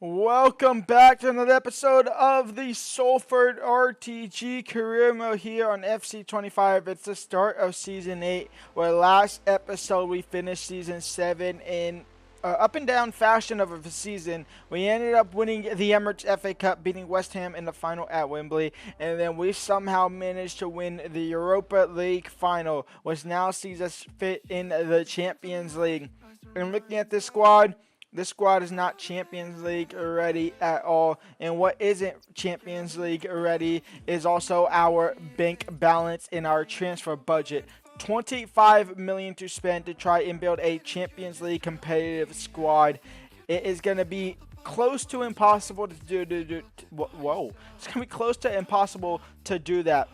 Welcome back to another episode of the Salford RTG Career Mode here on FC25. It's the start of Season 8, where last episode we finished Season 7 in up and down fashion of a season. We ended up winning the Emirates FA Cup, beating West Ham in the final at Wembley, and then we somehow managed to win the Europa League final, which now sees us fit in the Champions League. And looking at this squad is not Champions League ready at all, and what isn't Champions League ready is also our bank balance in our transfer budget. 25 million to spend to try and build a Champions League competitive squad. It is going to be close to impossible to do. Whoa, it's going to be close to impossible to do that.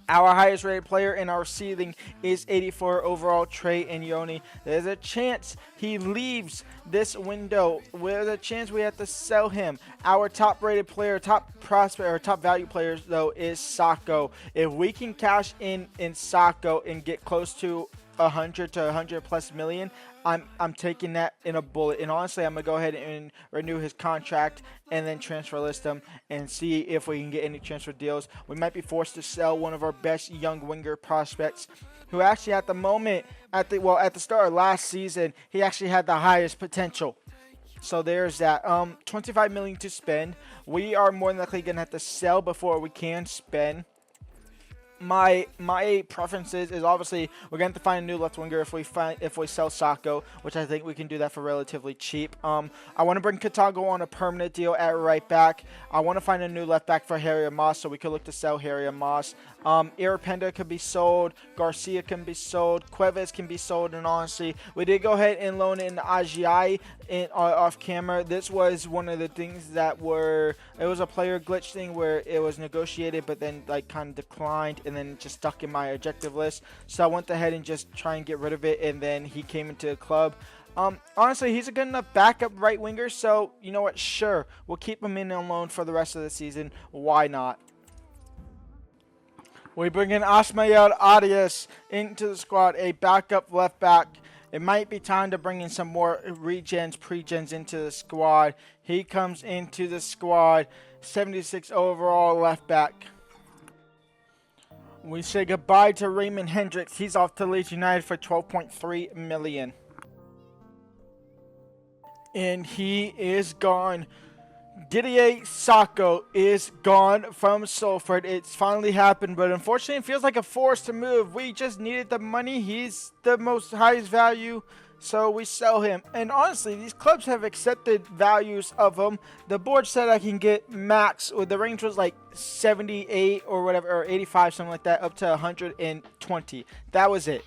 Our highest rated player in our ceiling is 84 overall, Trey Inyoni. There's a chance he leaves this window. There's a chance we have to sell him. Our top rated player, top prospect, or top value players though is Sako. If we can cash in Sako and get close to 100 to 100 plus million, I'm taking that in a bullet. And honestly, I'm gonna go ahead and renew his contract and then transfer list him and see if we can get any transfer deals. We might be forced to sell one of our best young winger prospects, who actually at the moment, at the start of last season, he actually had the highest potential. So there's that. 25 million to spend. We are more than likely gonna have to sell before we can spend. My preferences is obviously we're going to have to find a new left winger if we sell Sako, which I think we can do that for relatively cheap. I want to bring Katago on a permanent deal at right back. I want to find a new left back for Harry Moss, so we could look to sell Harry Moss. Irapenda could be sold, Garcia can be sold, Cuevas can be sold, and honestly, we did go ahead and loan in Agiai off camera. This was one of the things that it was a player glitch thing where it was negotiated but then like kind of declined and then just stuck in my objective list. So I went ahead and just try and get rid of it, and then he came into the club. Honestly, he's a good enough backup right winger, so you know what, sure, we'll keep him in on loan for the rest of the season. Why not? We bring in Asmael Arias into the squad, a backup left back. It might be time to bring in some more pregens into the squad. He comes into the squad, 76 overall left back. We say goodbye to Raymond Hendricks. He's off to Leeds United for 12.3 million. And he is gone. Didier Sako is gone from Salford. It's finally happened, but unfortunately it feels like a forced move. We just needed the money. He's the most highest value, so we sell him. And honestly, these clubs have accepted values of him. The board said I can get max, or the range was like 78 or whatever, or 85, something like that, up to 120. That was it.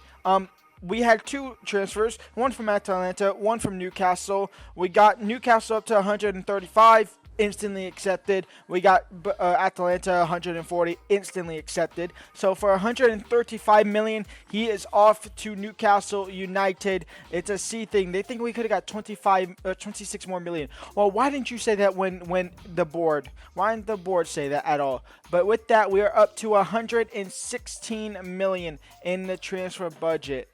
We had two transfers, one from Atalanta, one from Newcastle. We got Newcastle up to 135, instantly accepted. We got Atalanta 140, instantly accepted. So for 135 million, he is off to Newcastle United. It's a C thing. They think we could have got 26 more million. Well, why didn't you say that when the board? Why didn't the board say that at all? But with that, we are up to 116 million in the transfer budget.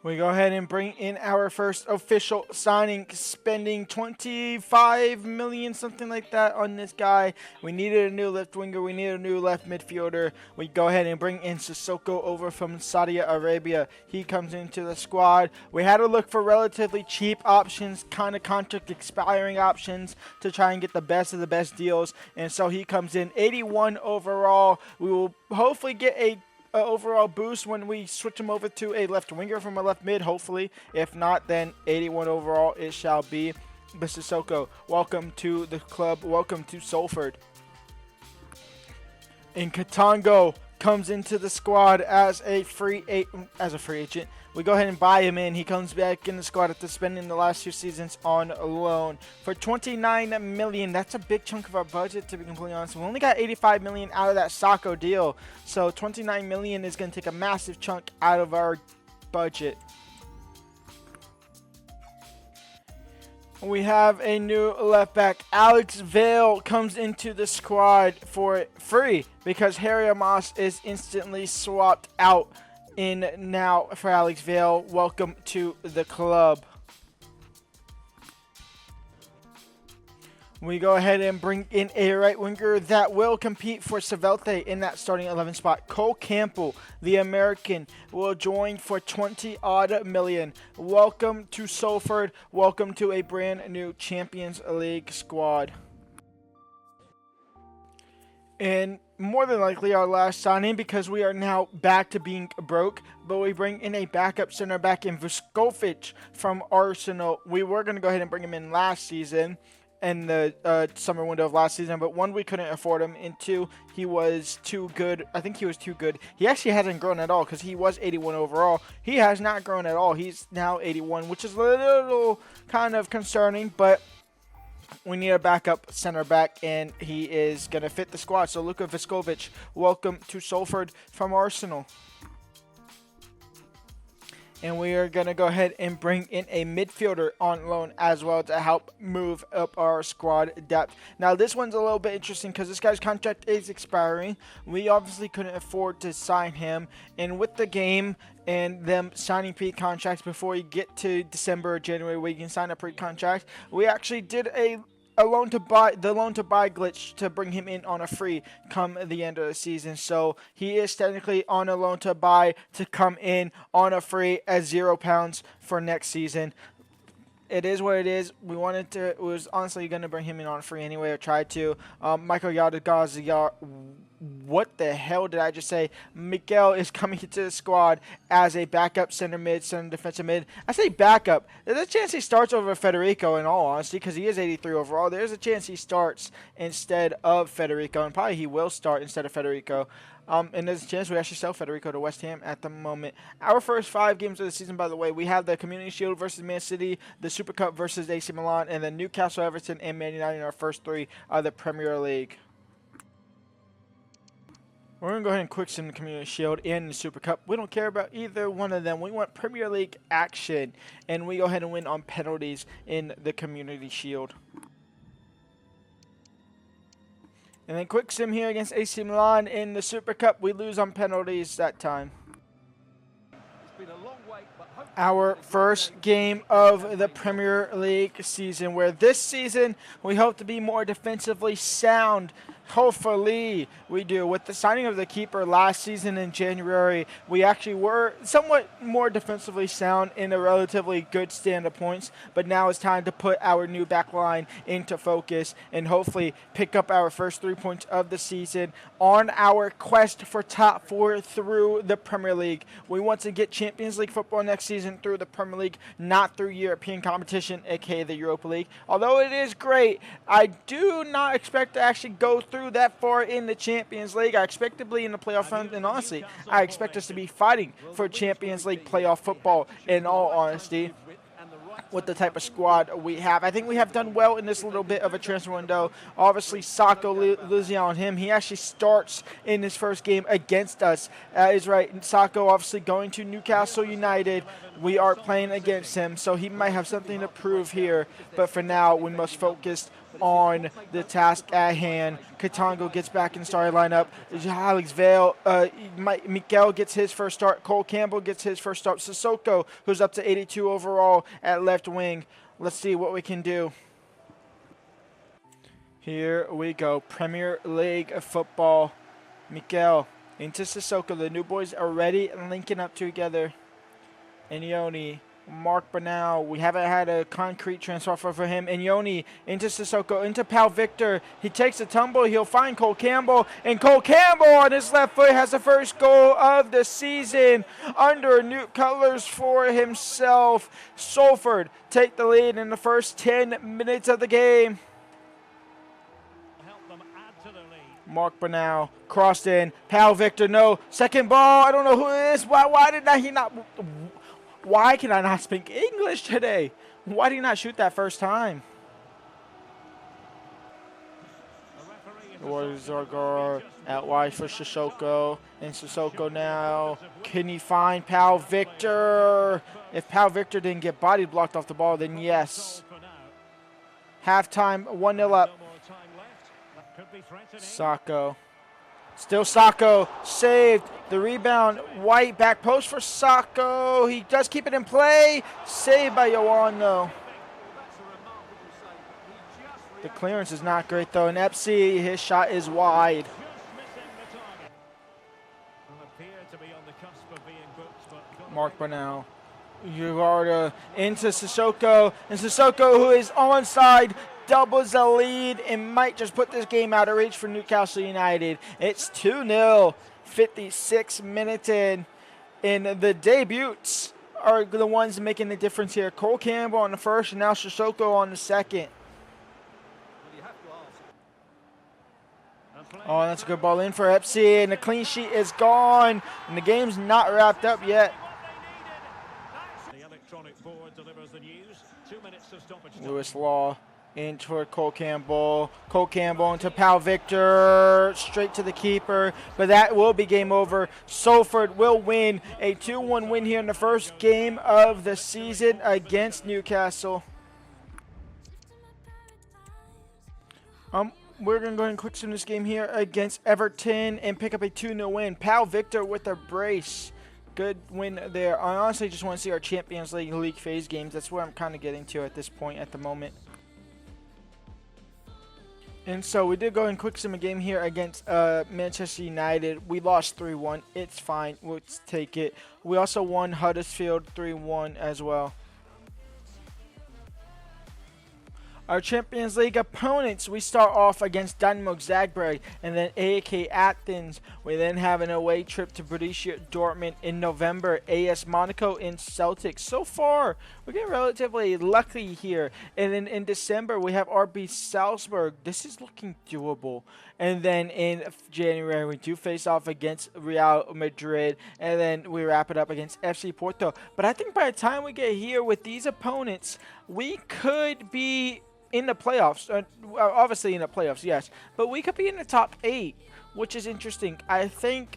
We go ahead and bring in our first official signing, spending 25 million, something like that, on this guy. We needed a new left winger. We needed a new left midfielder. We go ahead and bring in Sissoko over from Saudi Arabia. He comes into the squad. We had to look for relatively cheap options, kind of contract expiring options, to try and get the best of the best deals. And so he comes in 81 overall. We will hopefully get a overall boost when we switch him over to a left winger from a left mid, hopefully. If not, then 81 overall it shall be. Mr. Soko, welcome to the club. Welcome to Salford. And Katongo comes into the squad as a free agent. We go ahead and buy him in. He comes back in the squad after spending the last 2 seasons on loan for 29 million. That's a big chunk of our budget, to be completely honest. We only got 85 million out of that Sako deal, so 29 million is going to take a massive chunk out of our budget. We have a new left back. Alex Vale comes into the squad for free because Harry Moss is instantly swapped out in now for Alex Vale. Welcome to the club. We go ahead and bring in a right winger that will compete for Savelte in that starting 11 spot. Cole Campbell, the American, will join for 20 odd million. Welcome to Salford. Welcome to a brand new Champions League squad. And more than likely our last signing, because we are now back to being broke, but we bring in a backup center back in Vuskovic from Arsenal. We were going to go ahead and bring him in last season, in the summer window of last season, but one, we couldn't afford him, and two, he was too good. I think he was too good. He actually hasn't grown at all, because he was 81 overall. He has not grown at all. He's now 81, which is a little kind of concerning, but we need a backup center back, and he is going to fit the squad. So Luka Vuskovic, welcome to Salford from Arsenal. And we are going to go ahead and bring in a midfielder on loan as well to help move up our squad depth. Now, this one's a little bit interesting because this guy's contract is expiring. We obviously couldn't afford to sign him. And with the game and them signing pre-contracts before you get to December or January where you can sign a pre-contract, we actually did the loan to buy glitch to bring him in on a free come the end of the season. So he is technically on a loan to buy to come in on a free at £0 for next season. It is what it is. We wanted to. It was honestly going to bring him in on free anyway, or try to. Michael Yadagazi. What the hell did I just say? Miguel is coming into the squad as a backup center mid, center defensive mid. I say backup. There's a chance he starts over Federico, in all honesty, because he is 83 overall. There's a chance he starts instead of Federico, and probably he will start instead of Federico. And there's a chance we actually sell Federico to West Ham at the moment. Our first 5 games of the season, by the way, we have the Community Shield versus Man City, the Super Cup versus AC Milan, and then Newcastle, Everton, and Man United in our first 3 of the Premier League. We're going to go ahead and quick sim the Community Shield and the Super Cup. We don't care about either one of them. We want Premier League action, and we go ahead and win on penalties in the Community Shield. And then quick sim here against AC Milan in the Super Cup. We lose on penalties that time. Our first game of the Premier League season, where this season we hope to be more defensively sound. Hopefully we do. With the signing of the keeper last season in January, we actually were somewhat more defensively sound in a relatively good stand of points, but now it's time to put our new back line into focus and hopefully pick up our first 3 points of the season on our quest for top 4 through the Premier League. We want to get Champions League football next season through the Premier League, not through European competition, aka the Europa League. Although it is great, I do not expect to actually go through that far in the Champions League. I expect to be in the playoff run, and honestly, I expect us to be fighting for Champions League playoff football, in all honesty, with the type of squad we have. I think we have done well in this little bit of a transfer window. Obviously, Sako, losing on him. He actually starts in his first game against us. Is right. Sako obviously going to Newcastle United. We are playing against him, so he might have something to prove here. But for now, we must focus on the task at hand. Katongo gets back in the starting lineup. Alex Vale, Miguel gets his first start. Cole Campbell gets his first start. Sissoko, who's up to 82 overall at left wing. Let's see what we can do. Here we go. Premier League of football. Miguel into Sissoko. The new boys are already linking up together. Inyoni. Mark Banal, we haven't had a concrete transfer for him. And Yoni into Sissoko, into Pal Victor. He takes a tumble. He'll find Cole Campbell. And Cole Campbell on his left foot has the first goal of the season under new colors for himself. Salford take the lead in the first 10 minutes of the game. Mark Banal crossed in. Pal Victor, no. Second ball. I don't know who it is. Why did he not... Why can I not speak English today? Why did he not shoot that first time? Zargar out wide for Sissoko. And Sissoko now. Can he find Pal Victor? If Pal Victor didn't get body blocked off the ball, then yes. Halftime, 1-0 up. Sako. Still Sako, saved, the rebound, White, back post for Sako, he does keep it in play, saved by Yohan though. The clearance is not great though, and FC, his shot is wide. Mark Brunel. Ugarte into Sissoko, and Sissoko, who is onside, doubles the lead and might just put this game out of reach for Newcastle United. It's 2-0, 56 minutes in, and the debuts are the ones making the difference here. Cole Campbell on the first, and now Sissoko on the second. Oh, that's a good ball in for FC, and the clean sheet is gone, and the game's not wrapped up yet. Lewis Law in toward Cole Campbell. Cole Campbell into Pal Victor, straight to the keeper, but that will be game over. Salford will win a 2-1 win here in the first game of the season against Newcastle. We're going to go ahead and quick sim this game here against Everton and pick up a 2-0 win. Pal Victor with a brace. Good win there. I honestly just want to see our Champions League phase games. That's where I'm kind of getting to at this point at the moment. And so we did go and quick sim a game here against Manchester United. We lost 3-1. It's fine. Let's take it. We also won Huddersfield 3-1 as well. Our Champions League opponents, we start off against Dynamo Zagreb and then AEK Athens. We then have an away trip to Borussia Dortmund in November, AS Monaco and Celtic. So far, we're getting relatively lucky here. And then in December, we have RB Salzburg. This is looking doable. And then in January, we do face off against Real Madrid. And then we wrap it up against FC Porto. But I think by the time we get here with these opponents, we could be in the playoffs. Obviously in the playoffs, yes. But we could be in the top 8, which is interesting. I think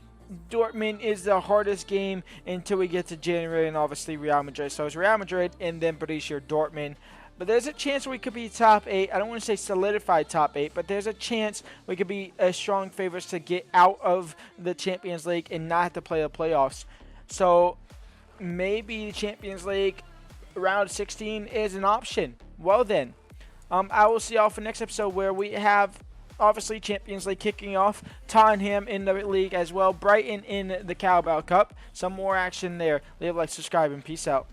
Dortmund is the hardest game until we get to January, and obviously Real Madrid. So it's Real Madrid and then Borussia Dortmund. But there's a chance we could be top 8. I don't want to say solidified top 8, but there's a chance we could be strong favorites to get out of the Champions League and not have to play the playoffs. So maybe the Champions League round 16 is an option. Well then, I will see y'all for next episode where we have obviously Champions League kicking off, Tottenham in the league as well, Brighton in the Carabao Cup. Some more action there. Leave a like, subscribe, and peace out.